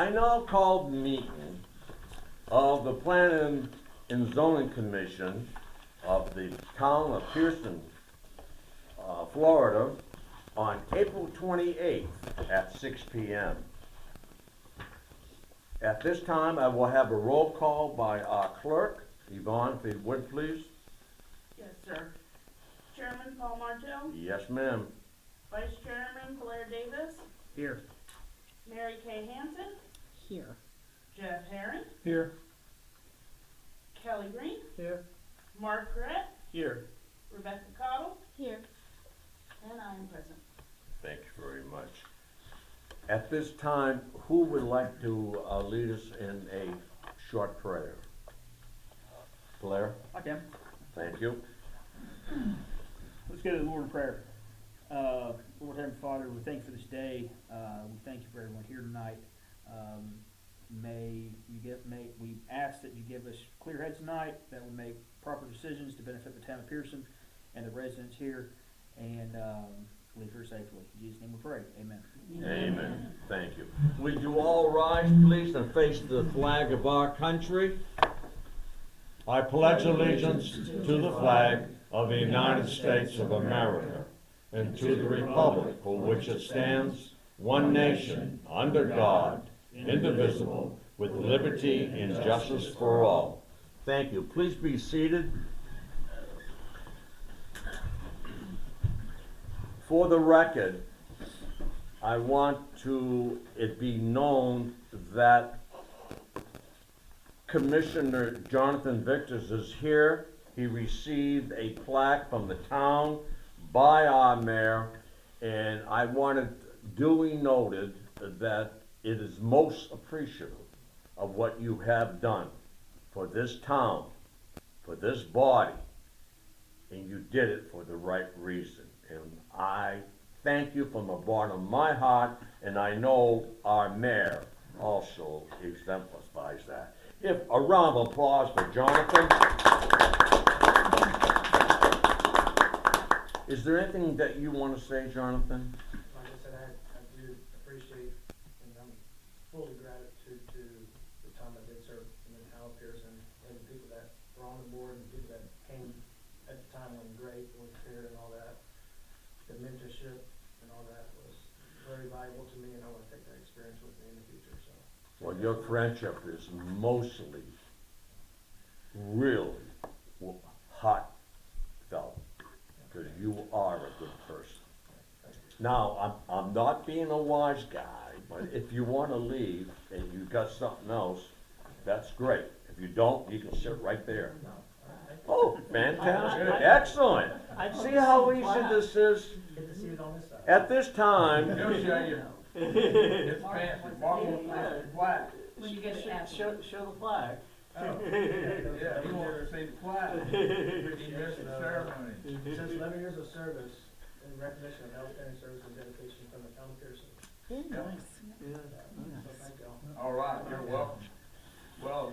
I now call the meeting of the Planning and Zoning Commission of the town of Pierson, Florida, on April 28th at 6 p.m. At this time, I will have a roll call by our clerk. Yvonne, if you would, please. Yes, sir. Chairman Paul Martel. Yes, ma'am. Vice Chairman Blair Davis. Here. Mary Kay Hansen. Here. Jeff Herron. Here. Kelly Green. Here. Mark Brett. Here. Rebecca Cottle. Here. And I am present. Thank you very much. At this time, who would like to lead us in a short prayer? Blair? I can. Thank you. Let's go to the Lord in prayer. Lord Heavenly Father, we thank you for this day. We thank you for everyone here tonight. We ask that you give us clear heads tonight, that we make proper decisions to benefit the town of Pierson and the residents here, and leave here safely. In Jesus' name we pray. Amen. Amen. Thank you. Would you all rise, please, and face the flag of our country? I pledge allegiance to the flag of the United States of America and to the republic for which it stands, one nation, under God, indivisible, with liberty and justice for all. Thank you. Please be seated. For the record, I want it be known that Commissioner Jonathan Victors is here. He received a plaque from the town by our mayor, and I wanted duly noted that it is most appreciative of what you have done for this town, for this body, and you did it for the right reason. And I thank you from the bottom of my heart, and I know our mayor also exemplifies that. If a round of applause for Jonathan. Is there anything that you want to say, Jonathan? Like I said, I do appreciate, and I'm fully gratitude to the time I did serve in the town of Pierson, and the people that were on the board, and the people that came at the time when Great was here and all that. The mentorship and all that was very valuable to me, and I want to take that experience with me in the future. So. Well, your friendship is mostly really heartfelt, because you are a good person. Now, I'm not being a wise guy, but if you want to leave and you got something else, that's great. If you don't, you can sit right there. Oh, fantastic, excellent. See how easy this is? Get to see it on this side. At this time, He'll show you. It's fancy. Mark will place the flag. When you get it after. Show the flag. Oh, yeah, he wants to see the flag. He missed the ceremony. Since 11 years of service in recognition of military service and dedication from the town of Pierson. Nice. So thank y'all. All right, you're welcome. Well,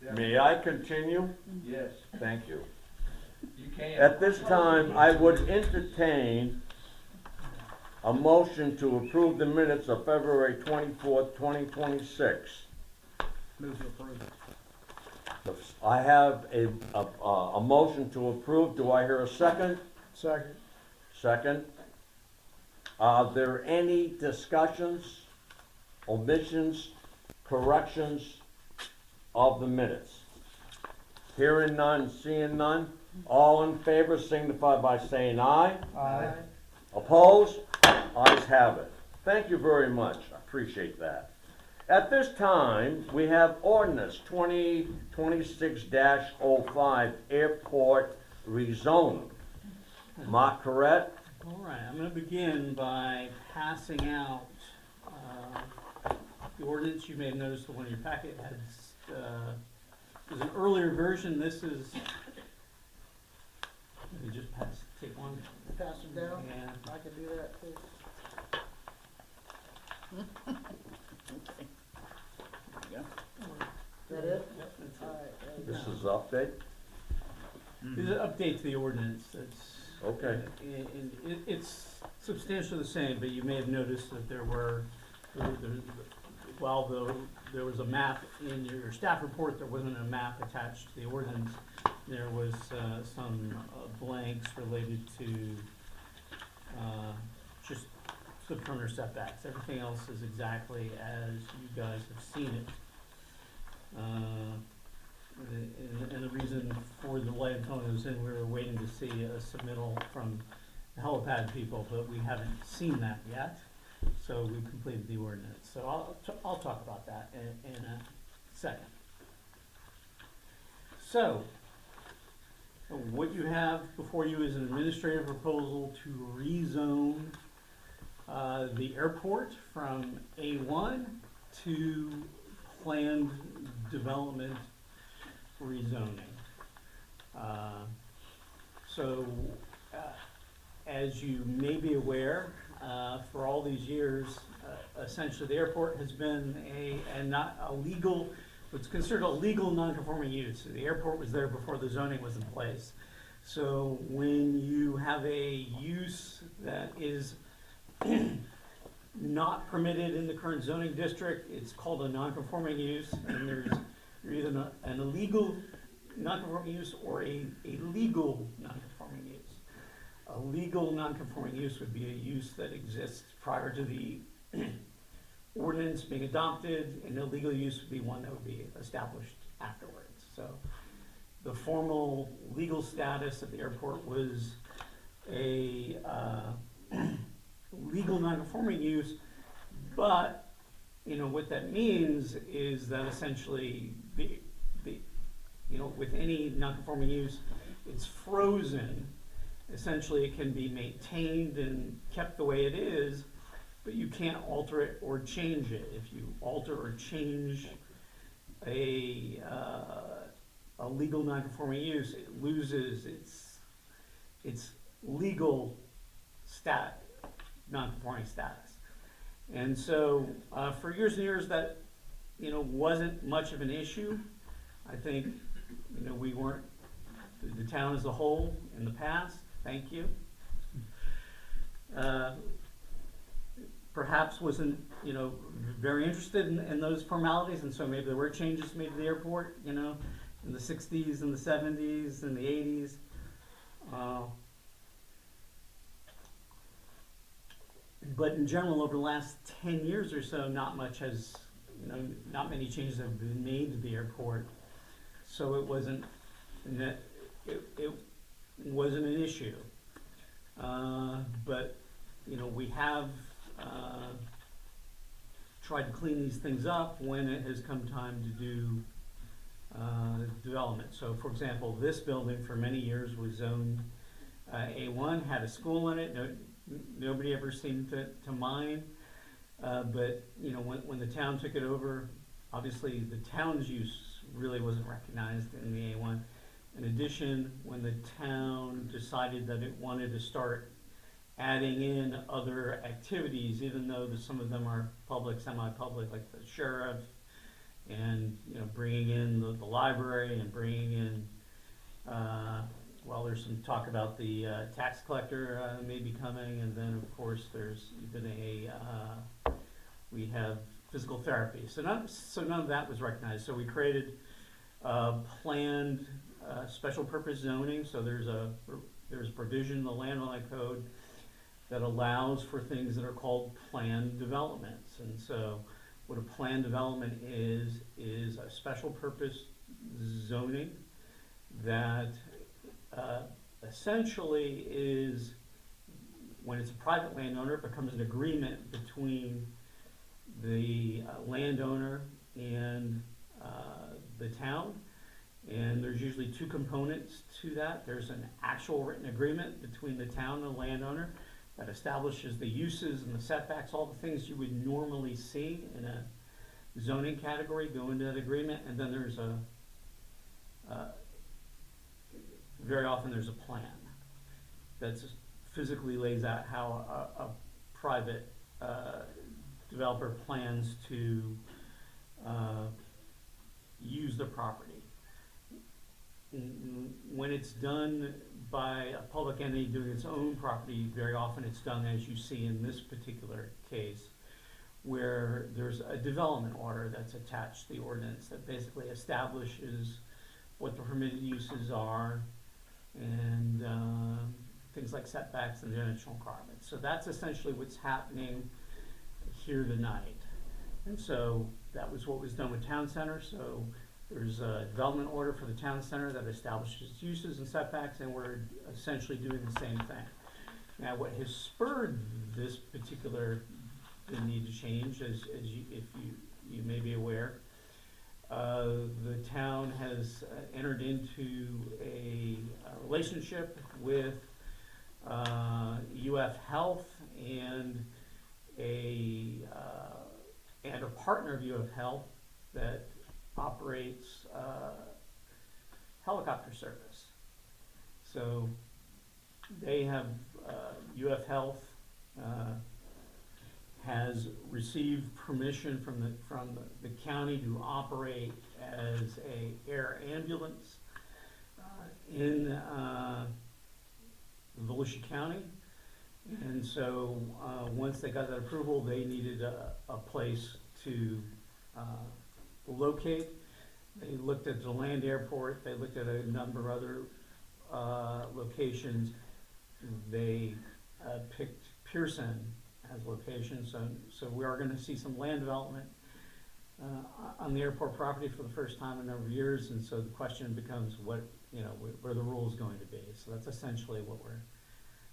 yeah. may I continue? Yes, Thank you. you can. At this time, I would entertain a motion to approve the minutes of February 24th, 2026. Move to approve. I have a motion to approve. Do I hear a second? Second. Second. Are there any discussions, omissions, corrections of the minutes? Hearing none, seeing none. All in favor signify by saying aye. Aye. Opposed? Ayes have it. Thank you very much. I appreciate that. At this time, we have ordinance 2026-05, airport rezoning. Mark Correct? All right, I'm going to begin by passing out the ordinance. You may have noticed the one in your packet has is an earlier version. This is, let me just take one. Pass it down? Yeah. I can do that too. Okay. There Is that it? Yep, that's it. All right, there you This go. is update? This is an update to the ordinance. It's, Okay. it's substantially the same, but you may have noticed that there were, while there was a map in your staff report, there wasn't a map attached to the ordinance. There was some blanks related to just footprint or setbacks. Everything else is exactly as you guys have seen it. And the reason for the delay in filling those in, we were waiting to see a submittal from the helipad people, but we haven't seen that yet. So we completed the ordinance. So I'll talk about that in a second. So, what you have before you is an administrative proposal to rezone the airport from A1 to planned development rezoning. As you may be aware, for all these years, essentially the airport has been what's considered a legal non-conforming use. The airport was there before the zoning was in place. So when you have a use that is not permitted in the current zoning district, it's called a non-conforming use, and there's either an illegal non-conforming use or a legal non-conforming use. A legal non-conforming use would be a use that exists prior to the ordinance being adopted, and illegal use would be one that would be established afterwards. So the formal legal status of the airport was a legal non-conforming use, but what that means is that essentially with any non-conforming use, it's frozen. Essentially, it can be maintained and kept the way it is, but you can't alter it or change it. If you alter or change a legal non-conforming use, it loses its legal non-conforming status. And so, for years and years, that wasn't much of an issue. I think we weren't, the town as a whole in the past. Thank you. Perhaps wasn't, very interested in those formalities, and so maybe there were changes made to the airport, in the 60s and the 70s and the 80s. But in general, over the last 10 years or so, not many changes have been made to the airport. So it wasn't an issue. But we have tried to clean these things up when it has come time to do development. So, for example, this building for many years was zoned A1, had a school in it. Nobody ever seemed to mind. But when the town took it over, obviously the town's use really wasn't recognized in the A1. In addition, when the town decided that it wanted to start adding in other activities, even though some of them are public, semi-public, like the sheriff, and bringing in the library and bringing in, there's some talk about the tax collector maybe coming, and then of course there's even we have physical therapy. So none of that was recognized. So we created planned special purpose zoning. So there's a provision in the land code that allows for things that are called planned developments. And so what a planned development is a special purpose zoning that essentially is, when it's a private landowner, it becomes an agreement between the landowner and the town. And there's usually two components to that. There's an actual written agreement between the town and the landowner that establishes the uses and the setbacks, all the things you would normally see in a zoning category go into that agreement. And then there's very often there's a plan that physically lays out how a private developer plans to use the property. When it's done by a public entity doing its own property, very often it's done as you see in this particular case, where there's a development order that's attached to the ordinance that basically establishes what the permitted uses are and things like setbacks and dimensional requirements. So that's essentially what's happening here tonight. And so that was what was done with Town Center. So there's a development order for the Town Center that establishes uses and setbacks, and we're essentially doing the same thing. Now, what has spurred this particular need to change, if you may be aware, the town has entered into a relationship with UF Health and a partner of UF Health that operates helicopter service. So they have UF Health has received permission from the county to operate as a air ambulance in Volusia County. And so once they got that approval, they needed a place to locate. They looked at the land airport, they looked at a number of other locations. They picked Pierson as location, so we are gonna see some land development on the airport property for the first time in a number of years, and so the question becomes what are the rules going to be? So that's essentially what we're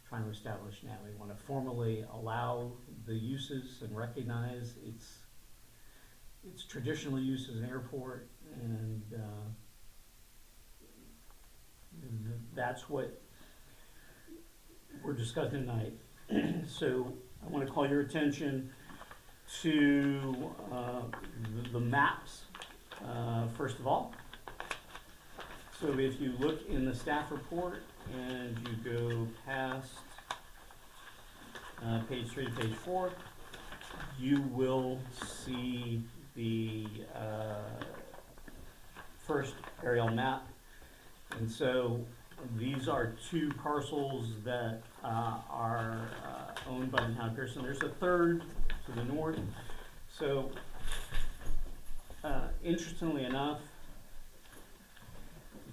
trying to establish now. We want to formally allow the uses and recognize its traditional use as an airport, and that's what we're discussing tonight. So I want to call your attention to the maps, first of all. So if you look in the staff report and you go past page 3 to page 4, you will see the first aerial map. And so these are two parcels that are owned by the town of Pierson. There's a third to the north. So interestingly enough,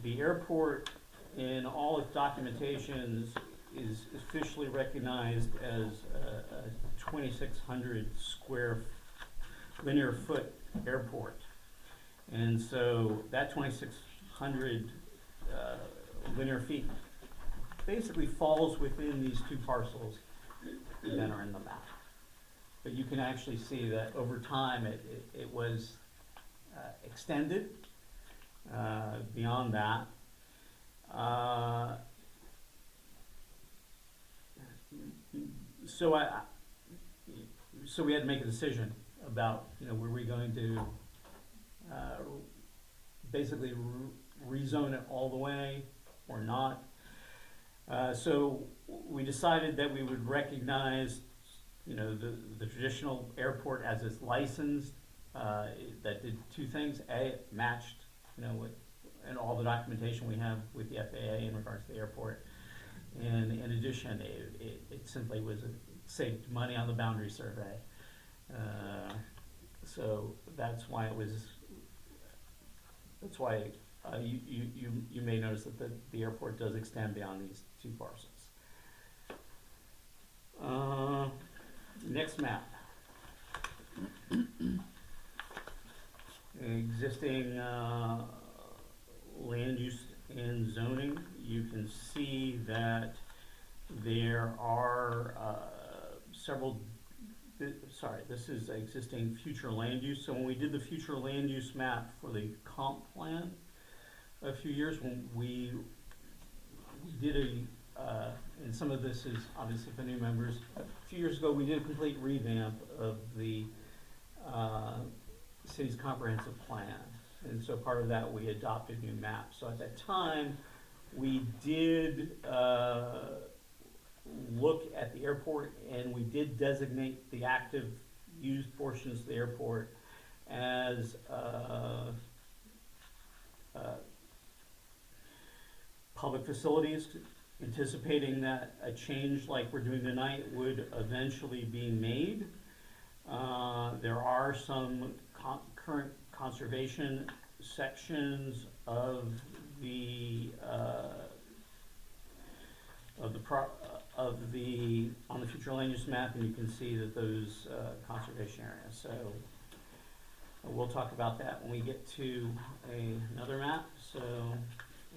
the airport in all its documentations is officially recognized as a 2,600 square linear foot airport. And so that 2,600 linear feet basically falls within these two parcels that are in the map. But you can actually see that over time it was extended beyond that. So we had to make a decision about, were we going to basically rezone it all the way or not. So we decided that we would recognize, the traditional airport as it's licensed. That did two things. A, it matched, and all the documentation we have with the FAA in regards to the airport. And in addition, it simply saved money on the boundary survey. So that's why you may notice that the airport does extend beyond these two parcels. Next map. Existing land use and zoning. You can see that there are this is existing future land use. So when we did the future land use map for the comp plan a few years, when we did and some of this is obviously for new members, a few years ago we did a complete revamp of the city's comprehensive plan. And so part of that, we adopted new maps. So at that time, we did look at the airport, and we did designate the active used portions of the airport as public facilities, anticipating that a change like we're doing tonight would eventually be made. There are some current conservation sections of the on the future land use map, and you can see that those conservation areas. So we'll talk about that when we get to another map. So,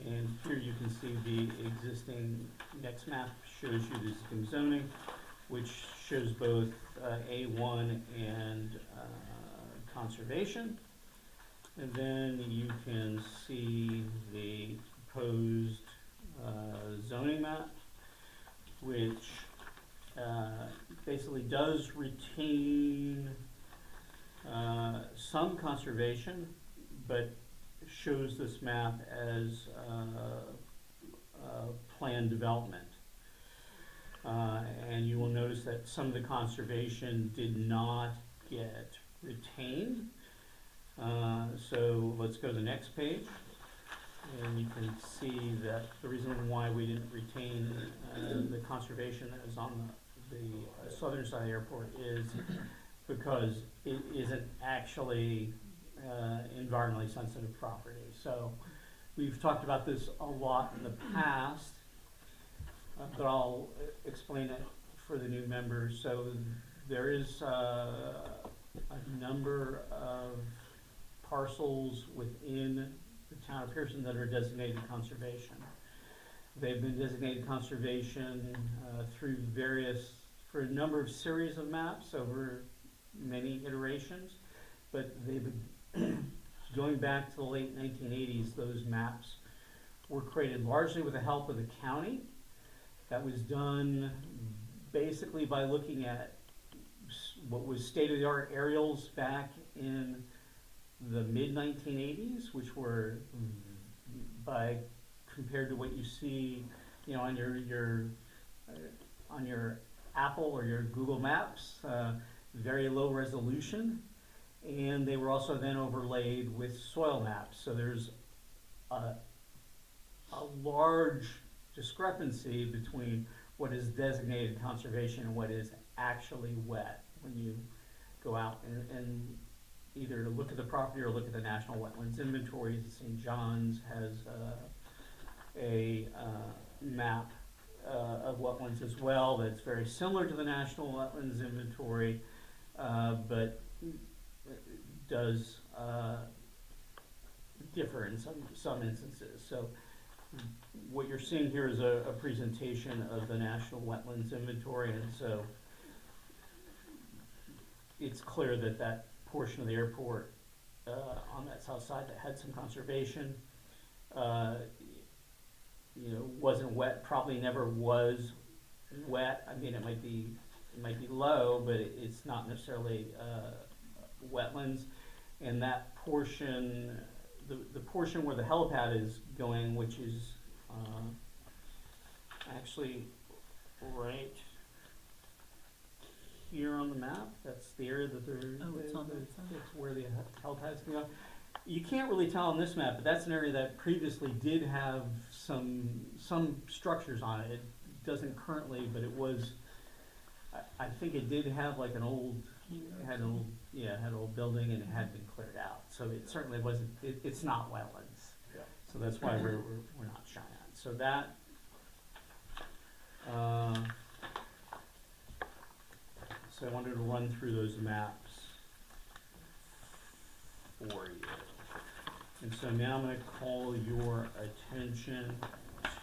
and here you can see the existing, next map shows you the existing zoning, which shows both A1 and conservation. And then you can see the proposed zoning map, which basically does retain some conservation, but shows this map as planned development. And you will notice that some of the conservation did not get retained. So let's go to the next page, and you can see that the reason why we didn't retain the conservation that is on the southern side of the airport is because it isn't actually environmentally sensitive property. So we've talked about this a lot in the past, but I'll explain it for the new members. So there is a number of parcels within the town of Pierson that are designated conservation. They've been designated conservation for a number of series of maps over many iterations, but they've been going back to the late 1980s. Those maps were created largely with the help of the county. That was done basically by looking at what was state-of-the-art aerials back in the mid-1980s, which were compared to what you see, on your Apple or your Google Maps, very low resolution, and they were also then overlaid with soil maps. So there's a large discrepancy between what is designated conservation and what is actually wet when you go out and either look at the property or look at the National Wetlands Inventory. St. John's has a map of wetlands as well that's very similar to the National Wetlands Inventory, but does differ in some instances. So what you're seeing here is a presentation of the National Wetlands Inventory, and so it's clear that that portion of the airport on that south side that had some conservation, wasn't wet, probably never was wet. I mean, it might be low, but it's not necessarily wetlands. And that portion, the portion where the helipad is going, which is actually right here on the map, that's the area that they're, it's on that side. that's where the helipad's going. You can't really tell on this map, but that's an area that previously did have some structures on it. It doesn't currently, but it was, I think it did have like an old, had an old building, and it had been cleared out. So it certainly wasn't, it's not wetlands. Yeah. So that's why we're not showing that. So that, so I wanted to run through those maps for you. And so now I'm going to call your attention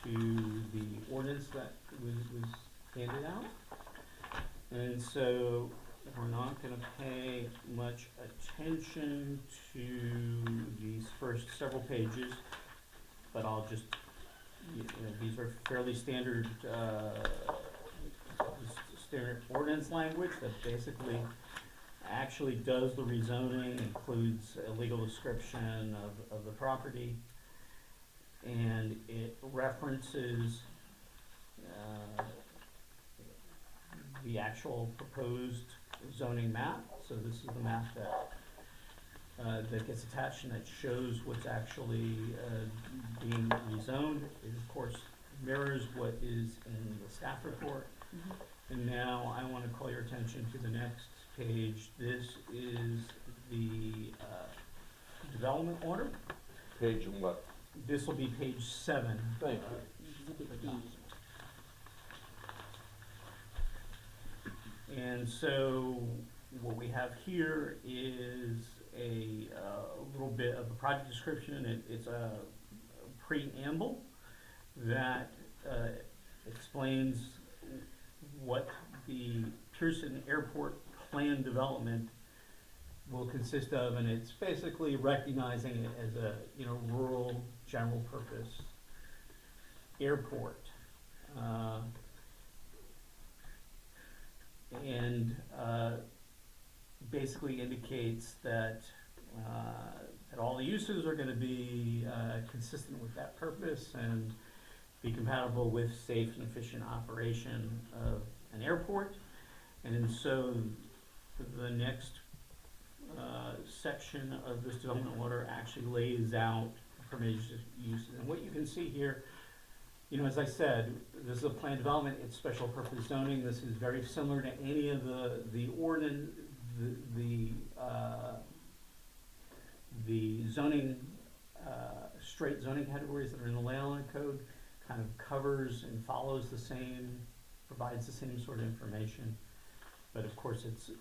to the ordinance that was handed out. And so we're not going to pay much attention to these first several pages, but I'll just, these are fairly standard ordinance language that basically actually does the rezoning, includes a legal description of the property, and it references the actual proposed zoning map. So this is the map that gets attached and that shows what's actually being rezoned. It of course mirrors what is in the staff report. And now I want to call your attention to the next page. This is the development order. Page and what? This will be page 7. Thank Exhibit D. And so what we have here is a little bit of a project description. It's a preamble that explains what the Pierson Airport plan development will consist of, and it's basically recognizing it as a rural general purpose airport. And basically indicates that that all the uses are going to be consistent with that purpose and be compatible with safe and efficient operation of an airport. And so the next section of this development order actually lays out permitted uses. And what you can see here, as I said, this is a planned development, it's special purpose zoning. This is very similar to any of the zoning, straight zoning categories that are in the land code. Kind of covers and follows the same, provides the same sort of information. But of course it's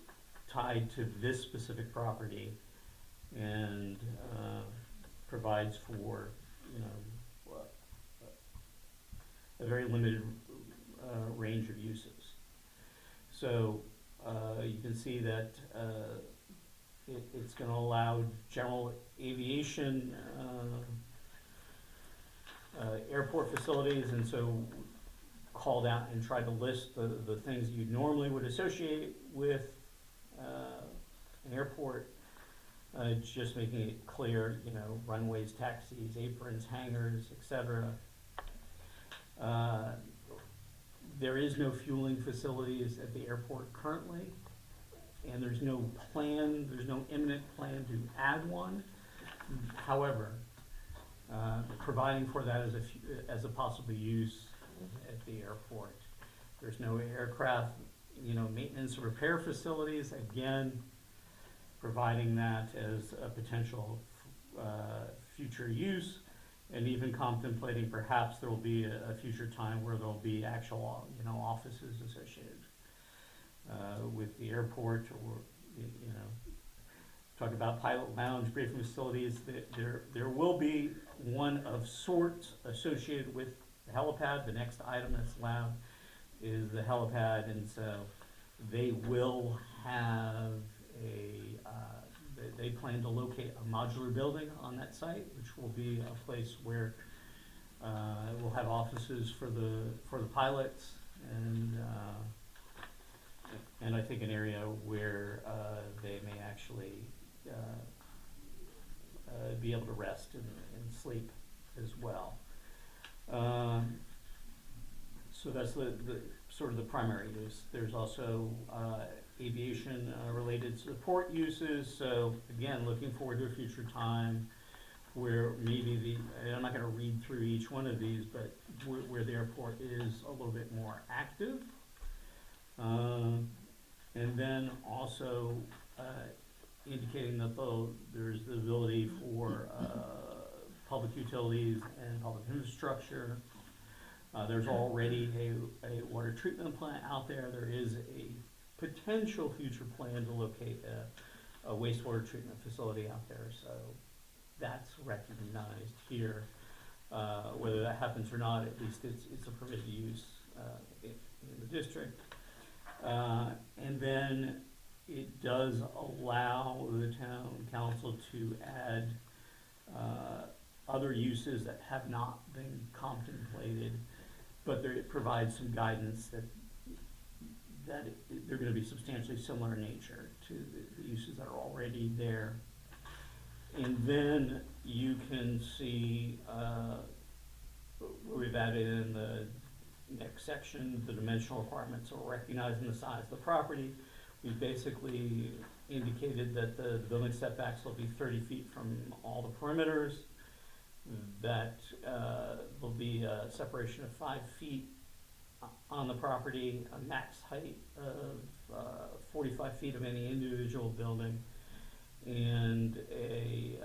tied to this specific property and provides for, a very limited range of uses. So you can see that it's going to allow general aviation, airport facilities, and so called out and tried to list the things you normally would associate with an airport, just making it clear, runways, taxis, aprons, hangars, etc. There is no fueling facilities at the airport currently, and there's no imminent plan to add one. However, providing for that as a possible use at the airport. There's no aircraft, maintenance or repair facilities, again, providing that as a potential future use, and even contemplating perhaps there will be a future time where there will be actual, offices associated with the airport, or, talk about pilot lounge, briefing facilities. There will be one of sorts associated with the helipad. The next item that's allowed is the helipad, and so they will have they plan to locate a modular building on that site, which will be a place where we'll have offices for the pilots, and I think an area where they may actually be able to rest and sleep as well. So that's the sort of the primary use. There's also aviation related support uses. So again, looking forward to a future time where maybe I'm not going to read through each one of these, but where the airport is a little bit more active. And then also indicating that there's the ability for public utilities and public infrastructure. There's already a water treatment plant out there. There is a potential future plan to locate a wastewater treatment facility out there. So that's recognized here. Whether that happens or not, at least it's a permitted use in the district. And then it does allow the town council to add other uses that have not been contemplated, but it provides some guidance that they're going to be substantially similar in nature to the uses that are already there. And then you can see we've added in the next section the dimensional requirements, so recognizing the size of the property. We basically indicated that the building setbacks will be 30 feet from all the perimeters, that there'll be a separation of 5 feet on the property, a max height of 45 feet of any individual building, and a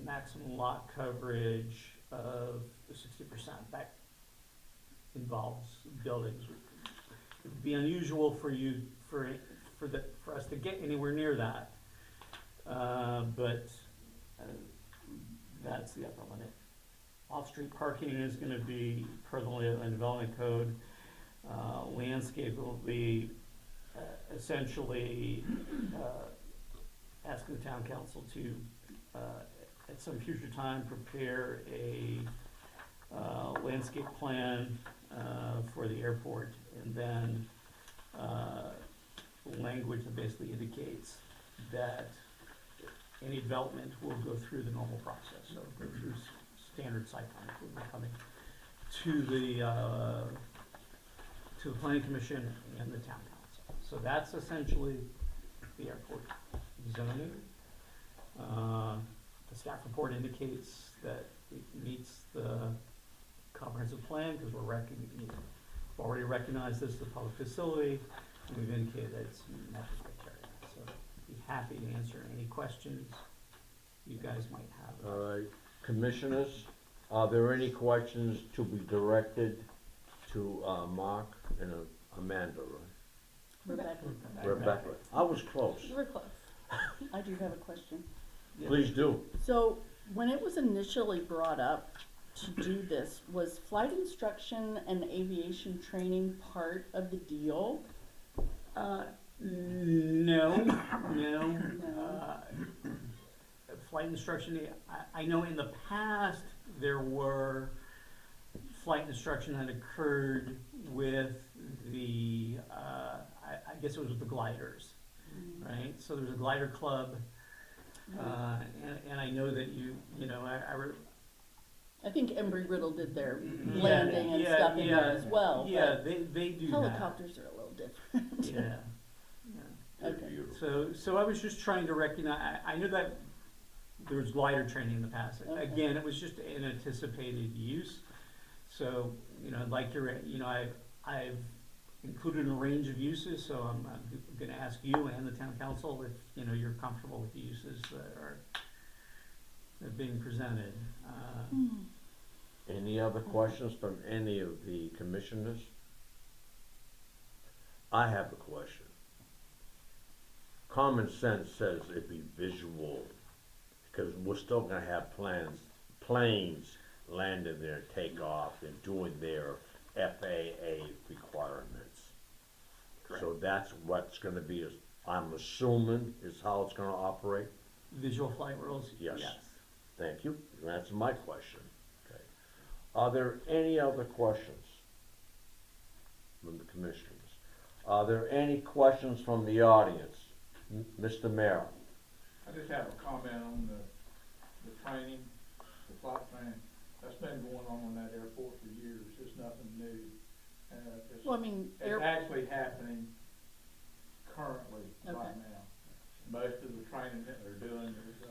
maximum lot coverage of 60%. That involves buildings. It would be unusual for us to get anywhere near that, but that's the upper limit. Off-street parking is gonna be per the Land Development Code. Landscape will be essentially asking the town council to, at some future time, prepare a landscape plan for the airport, and then language that basically indicates that any development will go through the normal process, so go through standard site plan approval coming to the planning commission and the town council. So that's essentially the airport zoning. The staff report indicates that it meets the comprehensive plan, because we've already recognized this as a public facility, and we've indicated that it's met the criteria. So be happy to answer any questions you guys might have. All right, commissioners, are there any questions to be directed to Mark and Amanda, right? Rebecca, I was close. You were close. I do have a question. Yeah. Please do. So, when it was initially brought up to do this, was flight instruction and aviation training part of the deal? No. No. Flight instruction, I know in the past there were flight instruction that occurred with the, I guess it was with the gliders, right? So there was a glider club, and I know that you know, I think Embry-Riddle did their Yeah, landing and yeah, stuff in yeah, there as well. yeah, but they do that. helicopters are a little different. Yeah. Okay. So I was just trying to recognize, I knew that there was glider training in the past. Okay. Again, it was just an anticipated use. So, you know, like I've included a range of uses, so I'm gonna ask you and the town council if, you know, you're comfortable with the uses that are being presented. Any other questions from any of the commissioners? I have a question. Common sense says it'd be visual, because we're still gonna have planes landing there, take off, and doing their FAA requirements. Correct. So that's what's gonna be, I'm assuming, is how it's gonna operate? Visual flight rules? Yes. Thank you. That's my question. Okay. Are there any other questions from the commissioners? Are there any questions from the audience? Mr. Mayor? I just have a comment on the training, the flight training. That's been going on that airport for years. It's nothing new. Well, I mean, It's actually happening currently Okay. right now. Most of the training that they're doing is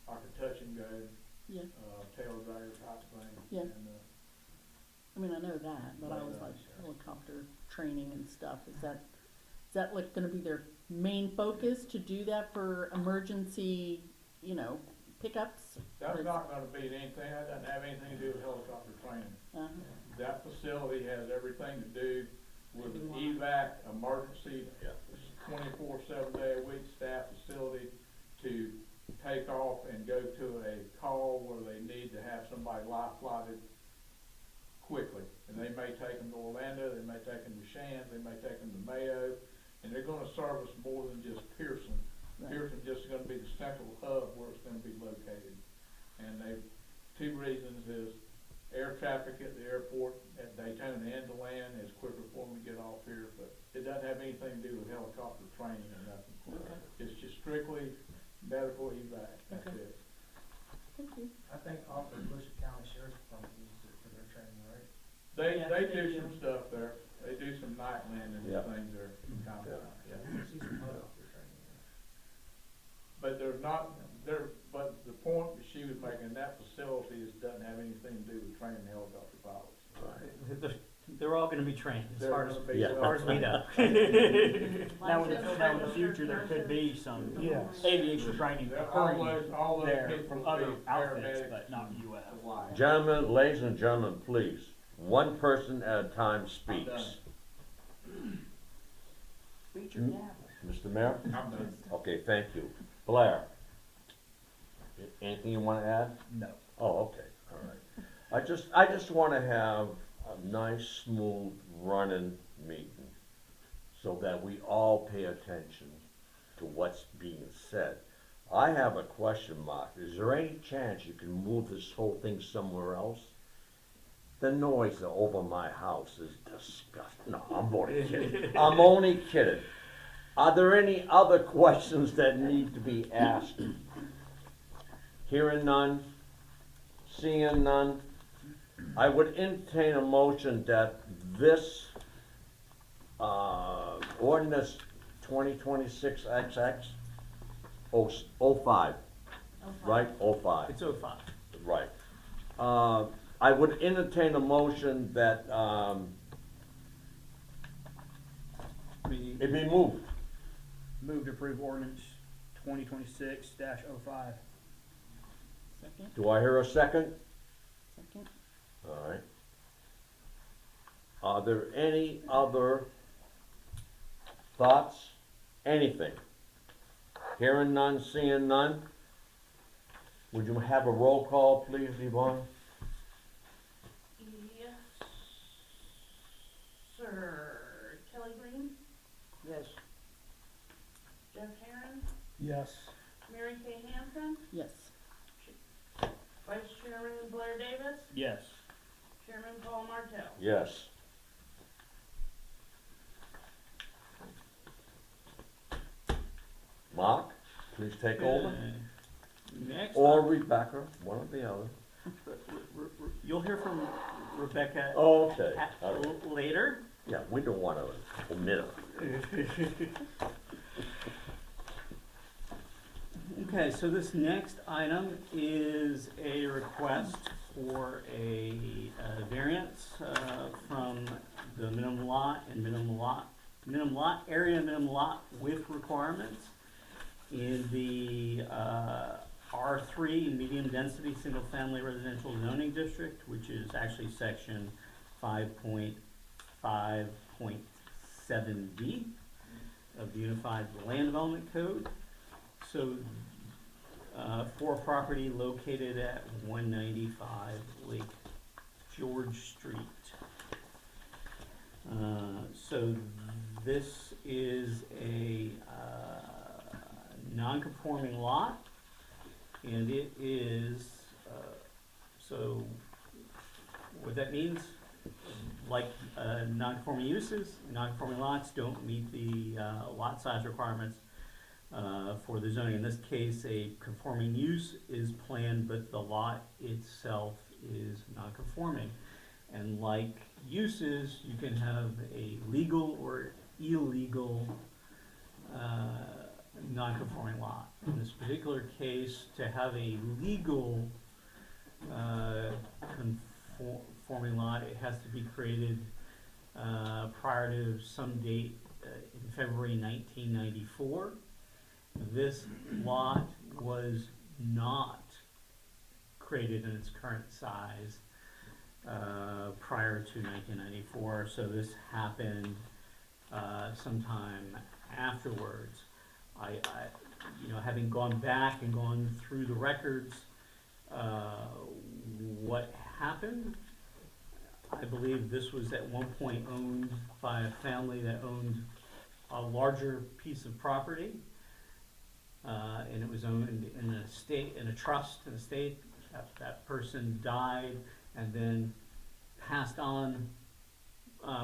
like a touch and go, yeah, tail dragger type thing. Yeah. And, I mean, I know that, but I was like helicopter training and stuff. Is that like gonna be their main focus to do that for emergency, you know, pickups? That's not gonna be anything, that doesn't have anything to do with helicopter training. Uh-huh. That facility has everything to do with evac, emergency, 24/7 day a week staff facility to take off and go to a call where they need to have somebody life flighted quickly. And they may take them to Orlando, they may take them to Shands, they may take them to Mayo, and they're gonna service more than just Pierson. Right. Pierson's just gonna be the central hub where it's gonna be located. And two reasons is air traffic at the airport at Daytona and DeLand is quicker for them to get off here, but it doesn't have anything to do with helicopter training or nothing. Okay. It's just strictly medical evac, that's Okay. it. Thank you. I think also Bush County Sheriff's Department uses it for their training, right? They Yeah, do they do. some stuff there, they do some night landing Yeah. and things there from time to time, yeah. I see some helicopter training there. But there's not, but the point that she was making, that facility doesn't have anything to do with training helicopter pilots. Right. they're all gonna be trained, as They're far as, gonna be Yeah. as far as we know. Now in the future, there could be some Yes. aviation training All occurring those there people from will other be outfits, paramedics but not and UF. fly. Gentlemen, ladies and gentlemen, please, one person at a time speaks. Feature Hmm? gavel. Mr. Mayor? I'm done. Okay, thank you. Blair? Anything you wanna add? No. Oh, okay, all right. I just wanna have a nice, smooth, running meeting so that we all pay attention to what's being said. I have a question mark. Is there any chance you can move this whole thing somewhere else? The noise over my house is disgusting. No, I'm only kidding. I'm only kidding. Are there any other questions that need to be asked? Hearing none, seeing none, I would entertain a motion that this, ordinance 2026 XX, 05, right, 05. It's 05. Right. I would entertain a motion that, We- it be moved. Move to approve ordinance 2026-05. Second, Do I hear a second? second. All right. Are there any other thoughts? Anything? Hearing none, seeing none? Would you have a roll call, please, Yvonne? Yes, sir. Kelly Green, Yes. Jeff Herron, Yes. Mary Kay Hansen, Yes. Vice Chairman Blair Davis, Yes. Chairman Paul Martell. Yes. Mark, please take over. Next, Or Rebecca, one or the other. you'll hear from Rebecca Okay, all right. later. Yeah, we don't want to omit it. Okay, so this next item is a request for a variance from the minimum lot and minimum lot area, minimum lot width requirements in the R3 medium density single family residential zoning district, which is actually section 5.5.7D of the Unified Land Development Code. So, for property located at 195 Lake George Street. So this is a non-conforming lot, and it is, so what that means, like non-conforming uses, non-conforming lots don't meet the lot size requirements for the zoning. In this case, a conforming use is planned, but the lot itself is non-conforming. And like uses, you can have a legal or illegal non-conforming lot. In this particular case, to have a legal conforming lot, it has to be created prior to some date in February 1994. This lot was not created in its current size prior to 1994, so this happened sometime afterwards. I, you know, having gone back and gone through the records, what happened, I believe this was at one point owned by a family that owned a larger piece of property. And it was owned in an estate, in a trust, an estate. That person died and then passed on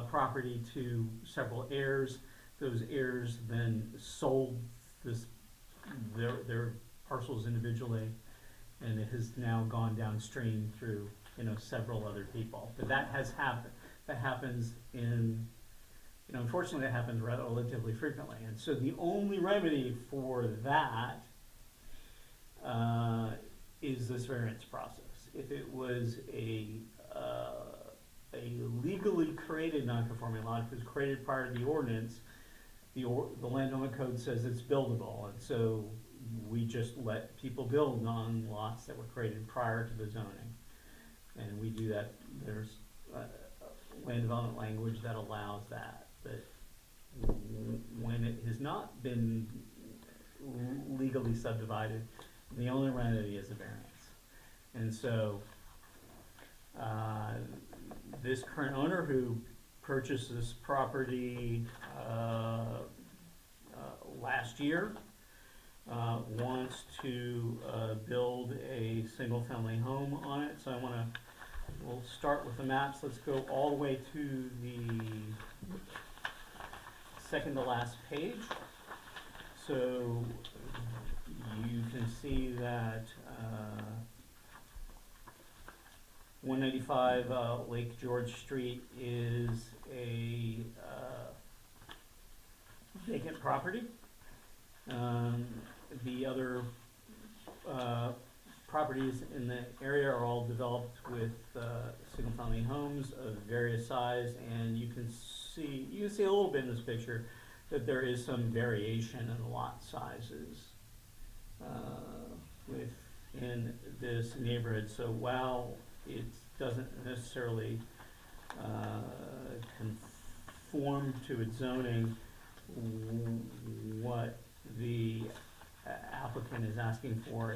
property to several heirs. Those heirs then sold their parcels individually, and it has now gone downstream through, you know, several other people. But that has happened. That happens in, you know, unfortunately that happens relatively frequently. And so the only remedy for that is this variance process. If it was a a legally created non-conforming lot, if it was created prior to the ordinance, the landowner code says it's buildable, and so we just let people build on lots that were created prior to the zoning. And we do that, there's land development language that allows that, but when it has not been legally subdivided, the only remedy is a variance. And so, this current owner who purchased this property, last year, wants to, build a single-family home on it, so we'll start with the maps, let's go all the way to the second to last page. So, you can see that, 195 Lake George Street is a vacant property. The other properties in the area are all developed with single-family homes of various size, and you can see a little bit in this picture that there is some variation in lot sizes within this neighborhood. So while it doesn't necessarily conform to its zoning, what the applicant is asking for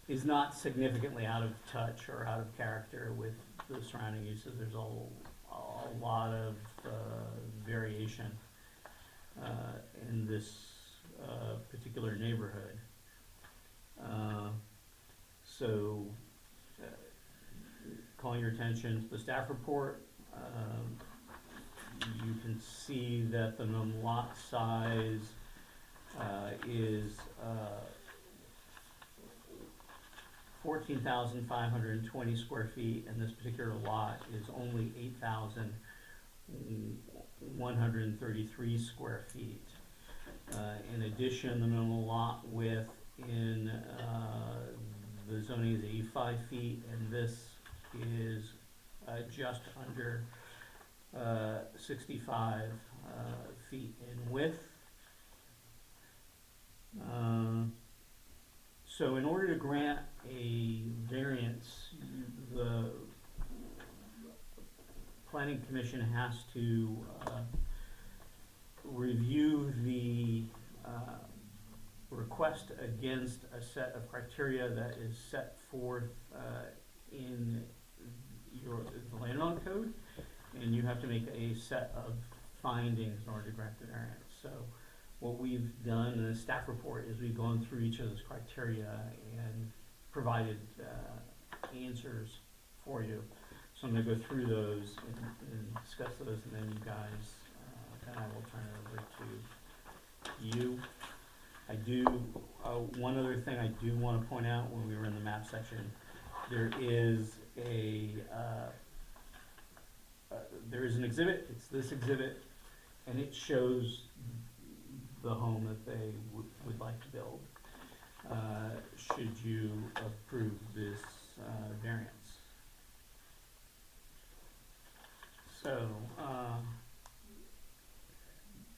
is not significantly out of touch or out of character with the surrounding uses. There's a lot of variation in this particular neighborhood. So, calling your attention to the staff report, you can see that the minimum lot size is 14,520 square feet, and this particular lot is only 8,133 square feet. In addition, the minimum lot width in the zoning is 85 feet, and this is just under 65 feet in width. So in order to grant a variance, the Planning Commission has to review the request against a set of criteria that is set forth in the land on code, and you have to make a set of findings in order to grant the variance. So what we've done in the staff report is we've gone through each of those criteria and provided answers for you. So I'm going to go through those and discuss those, and then you guys, then I will turn it over to you. I do, one other thing I do want to point out when we were in the map section, there is an exhibit, it's this exhibit, and it shows the home that they would like to build, should you approve this variance. So,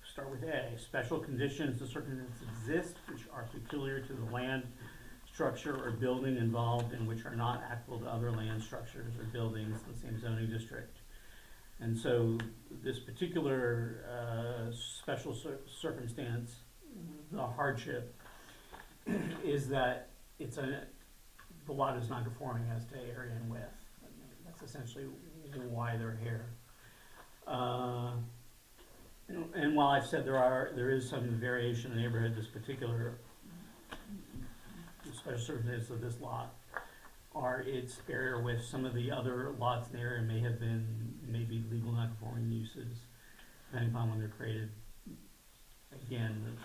start with A. Special conditions and circumstances exist which are peculiar to the land, structure, or building involved and which are not applicable to other land structures or buildings in the same zoning district. And so this particular special circumstance, the hardship, is that the lot is non-conforming as to area and width. I mean, that's essentially why they're here. And while I've said there is some variation in the neighborhood, this particular special circumstances of this lot are its area with some of the other lots in the area may have been maybe legal non-conforming uses, depending upon when they're created. Again,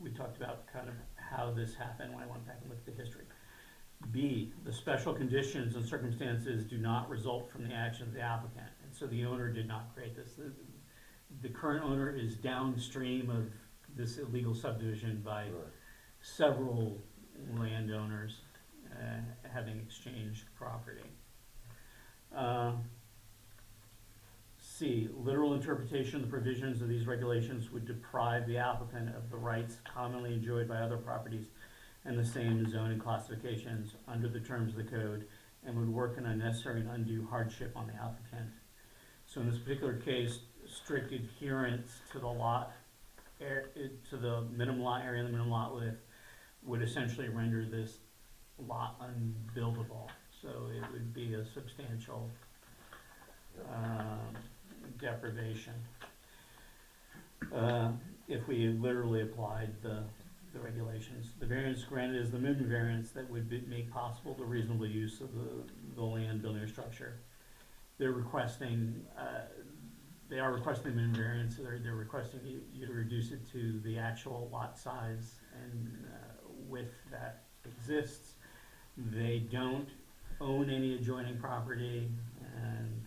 we talked about kind of how this happened when I went back and looked at the history. B, the special conditions and circumstances do not result from the action of the applicant, and so the owner did not create this. The current owner is downstream of this illegal subdivision by several landowners, having exchanged property. C, literal interpretation of the provisions of these regulations would deprive the applicant of the rights commonly enjoyed by other properties and the same zoning classifications under the terms of the code, and would work an unnecessary and undue hardship on the applicant. So in this particular case, strict adherence to the lot, to the minimum lot area and the minimum lot width would essentially render this lot unbuildable. So it would be a substantial deprivation if we literally applied the regulations. The variance granted is the minimum variance that would make possible the reasonable use of the land, building, or structure. They're requesting, they are requesting minimum variance. They're requesting you to reduce it to the actual lot size and width that exists. They don't own any adjoining property, and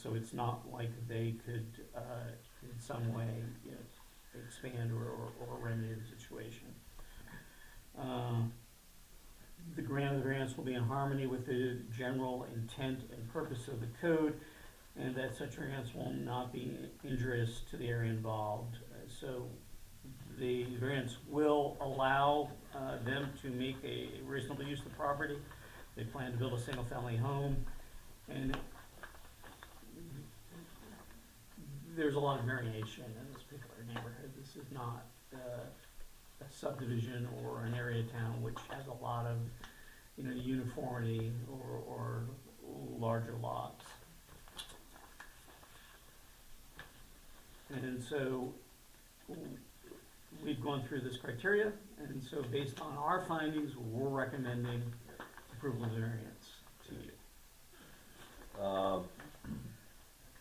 so it's not like they could in some way, you know, expand or remedy the situation. The grant of the variance will be in harmony with the general intent and purpose of the code, and that such variance will not be injurious to the area involved. So the variance will allow them to make a reasonable use of the property. They plan to build a single-family home, and there's a lot of variation in this particular neighborhood. This is not a subdivision or an area of town which has a lot of, you know, uniformity or larger lots. And so we've gone through this criteria, and so based on our findings, we're recommending approval of the variance to you.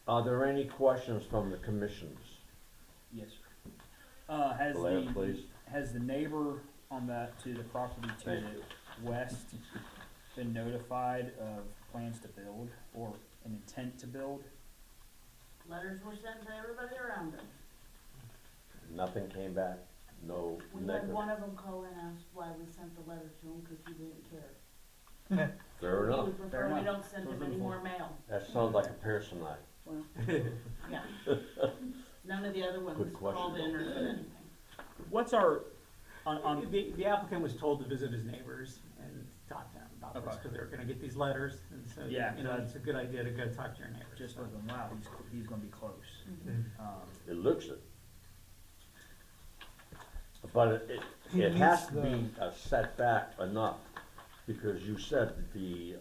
Are there any questions from the commissioners? Yes, sir. Blair, please. Has the neighbor on that, to the property to the west, been notified of plans to build or an intent to build? Letters were sent to everybody around them. Nothing came back? No We had negative? one of them call and ask why we sent the letter to him, because he didn't care. Fair He enough. would prefer Fair we enough. don't send That's him what any I'm more for. mail. That sounds like a Pierson night. Well, Yeah. None of the other ones Good question, called in or though. said anything. What's our, on, The applicant was told to visit his neighbors and talk to them about this, Okay. because they were gonna get these letters, and so, Yeah, you know, so it's a good idea to go talk to your neighbors. just so. looking, wow, he's gonna be close. It looks it. But He it has meets to be a setback enough, because you said the,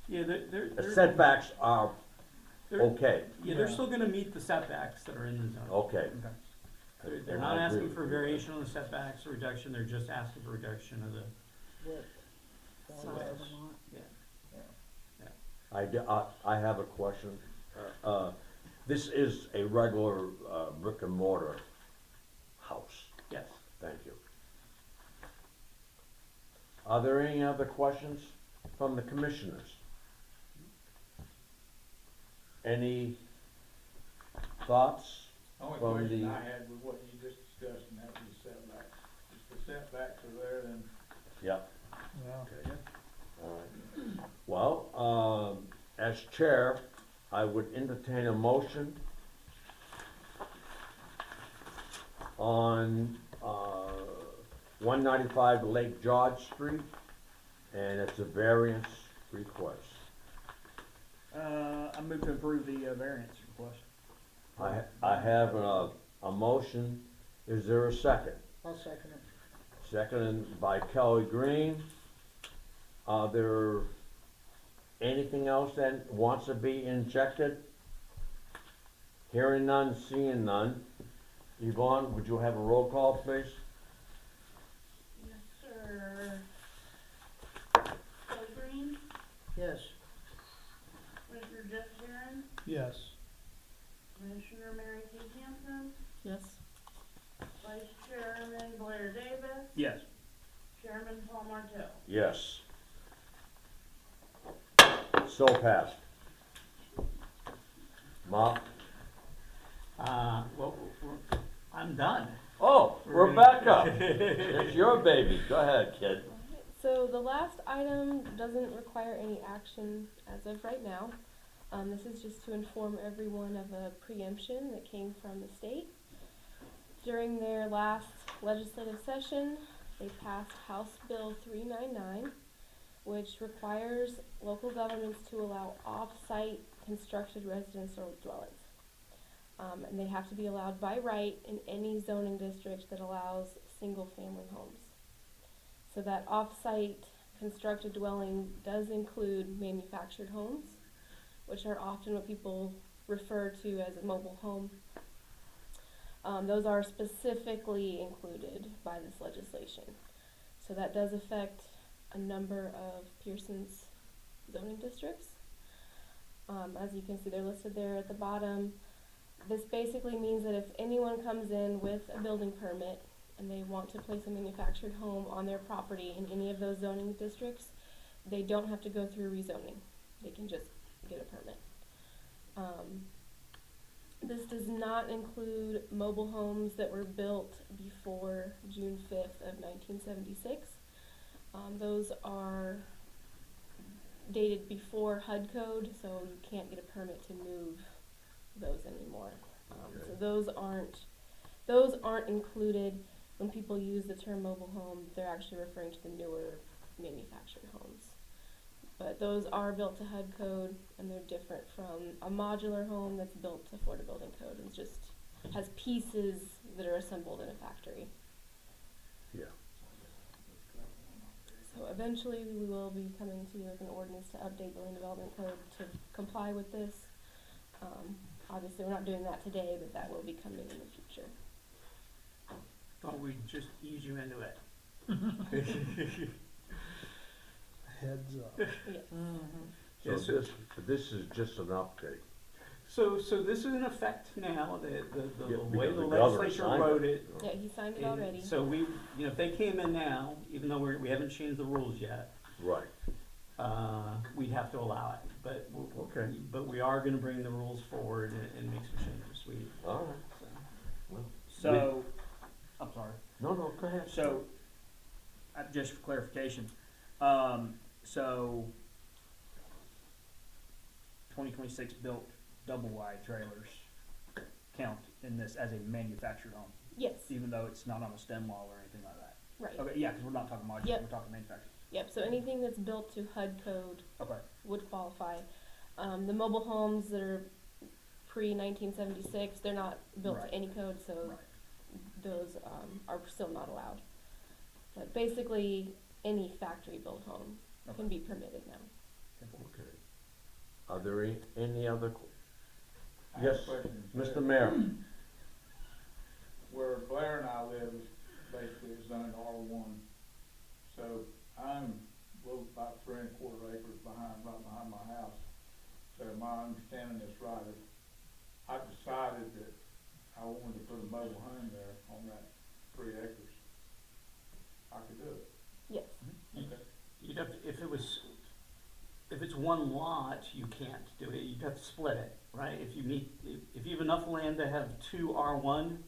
Yeah, the setbacks are they're- okay, Yeah, they're still gonna meet the setbacks that are in the zone. okay. They're not asking for variation on the setbacks or reduction, they're just asking for reduction of the, size of the lot. I have a question. This is a regular brick and mortar house. yes. Thank you. Are there any other questions from the commissioners? Any thoughts? Only From question the- I had was what you just discussed, and that was the setbacks. If the setbacks are there, then Yep. Yeah. Okay. All right. Well, as chair, I would entertain a motion on 195 Lake George Street, and it's a variance request. I move to approve the variance request. I have a motion. Is there a second? I'll second it. Seconded by Kelly Green. Are there anything else that wants to be injected? Hearing none, seeing none. Yvonne, would you have a roll call, please? Yes, sir. Kelly Green, Yes. Commissioner Jeff Sharon, Yes. Commissioner Mary Kay Hansen, Yes. Vice Chairman Blair Davis, Yes. Chairman Paul Martell. Yes. So passed. Ma? Well, I'm done. Oh, Rebecca, it's your baby. Go ahead, kid. So the last item doesn't require any action as of right now. This is just to inform everyone of a preemption that came from the state. During their last legislative session, they passed House Bill 399, which requires local governments to allow off-site constructed residential dwellings. And they have to be allowed by right in any zoning district that allows single-family homes. So that off-site constructed dwelling does include manufactured homes, which are often what people refer to as a mobile home. Those are specifically included by this legislation. So that does affect a number of Pierson's zoning districts. As you can see, they're listed there at the bottom. This basically means that if anyone comes in with a building permit and they want to place a manufactured home on their property in any of those zoning districts, they don't have to go through rezoning. They can just get a permit. This does not include mobile homes that were built before June 5th of 1976. Those are dated before HUD code, so you can't get a permit to move those anymore. So those aren't included. When people use the term mobile home, they're actually referring to the newer manufactured homes. But those are built to HUD code, and they're different from a modular home that's built to Florida Building Code and just has pieces that are assembled in a factory. Yeah. So eventually we will be coming to you with an ordinance to update the land development code to comply with this. Obviously we're not doing that today, but that will be coming in the future. Thought we'd just ease you into it. Heads up. Yes. So Yes, this is just an update. So this is in effect now, the Yeah, way because the the governor legislature signed wrote it. it. Yeah, he signed it and already. So if they came in now, even though we haven't changed the rules yet, Right. we'd have to allow it. But Okay. But we are gonna bring the rules forward and make some changes. All right. So. So, I'm sorry. No, go ahead. So, just for clarification, so 2026 built double wide trailers count in this as a manufactured home, Yes, even though it's not on a stem wall or anything like that. right. Okay, yeah, because we're not talking modular, Yep. we're talking manufactured. Yep, so anything that's built to HUD code Okay. would qualify. The mobile homes that are pre-1976, they're not built Right. to any code, so Right. those are still not allowed. But basically, any factory-built home can be permitted now. Okay. Are there any other? I have a Yes, question. Mr. Mayor. Where Blair and I live is basically zoned R1. So I'm a little about 3¼ acres right behind my house. So my understanding is right. If I decided that I wanted to put a mobile home there on that 3 acres, I could do it. Yes. Okay. You'd have to, if it's one lot, you can't do it. You'd have to split it, right? If you have enough land to have 2 R1,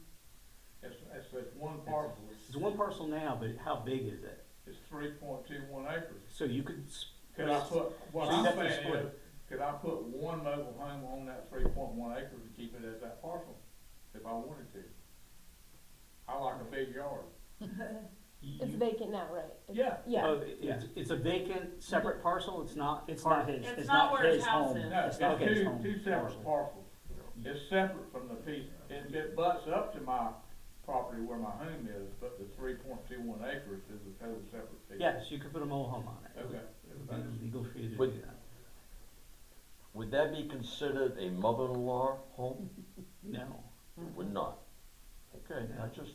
It's one parcel. it's one parcel now, but how big is it? It's 3.21 acres. So you could. Could I put, what So you'd I'm have to saying split. is, could I put one mobile home on that 3.1 acres and keep it as that parcel, if I wanted to? I like a big yard. It's vacant now, right? Yeah. Yeah. Oh, it's a vacant, separate parcel, it's not. It's part- not his, It's it's not not where his his house home. is. No, It's not it's his home two separate parcels. It's separate from the piece, it butts up to my property where my home is, but the 3.21 acres is a total separate piece. Yes, you could put a mobile home on it. Okay. It would be legal for you to Would- do that. Would that be considered a mother-in-law home? No. Would not. Okay, I just,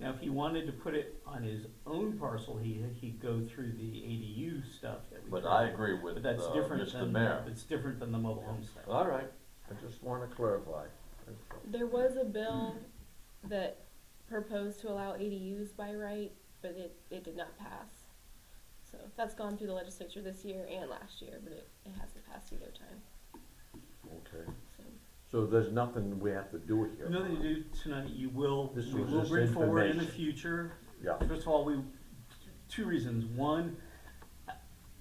Now, if he wanted to put it on his own parcel, he'd go through the ADU stuff that we. but tried. I agree with But that's different Mr. than, Mayor. it's different than the mobile home stuff. All right, I just wanna clarify. There was a bill that proposed to allow ADUs by right, but it did not pass. So that's gone through the legislature this year and last year, but it hasn't passed either time. Okay. So So there's nothing we have to do here. Nothing to do tonight, we will This was just bring forward in the information. future. Yeah. First of all, two reasons. One,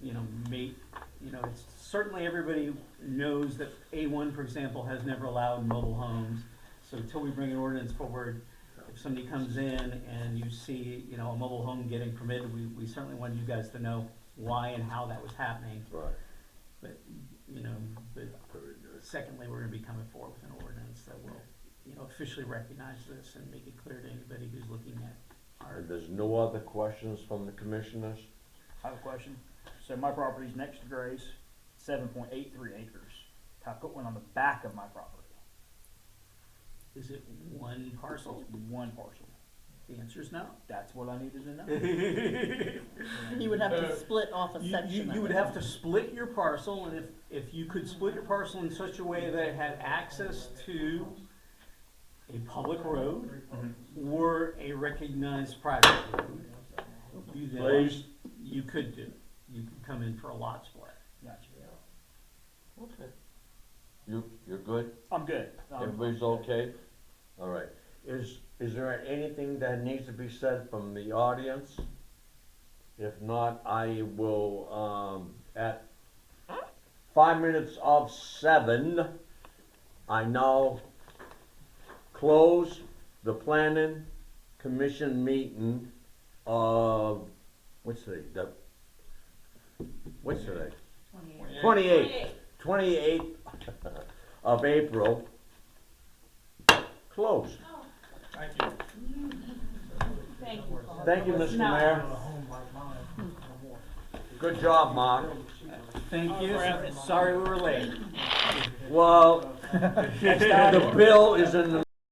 it's certainly everybody knows that A1, for example, has never allowed mobile homes. So until we bring an ordinance forward, if somebody comes in and you see, a mobile home getting permitted, we certainly wanted you guys to know why and how that was happening. Right. But, secondly, we're gonna be coming forward with an ordinance that will, officially recognize this and make it clear to anybody who's looking at our. And there's no other questions from the commissioners? I have a question. So my property's next to Grace, 7.83 acres. Can I put one on the back of my property? Is it one parcel? It's one parcel. The answer is no. That's what I needed to know. You would have to split off a section of You would it. have to split your parcel, and if you could split your parcel in such a way that it had access to a public road or a recognized private road, Please? you could come in for a lot split. Gotcha. Okay. You're good? I'm good. Everybody's okay? All right. Is there anything that needs to be said from the audience? If not, I will, at 5 minutes of 7, I now close the planning commission meeting of, what's today? What's today? 28th of April. Closed. Thank you. Thank you. Thank you, Mr. Mayor. Good job, Mark. Thank you. Sorry we were late. Well, the bill is in the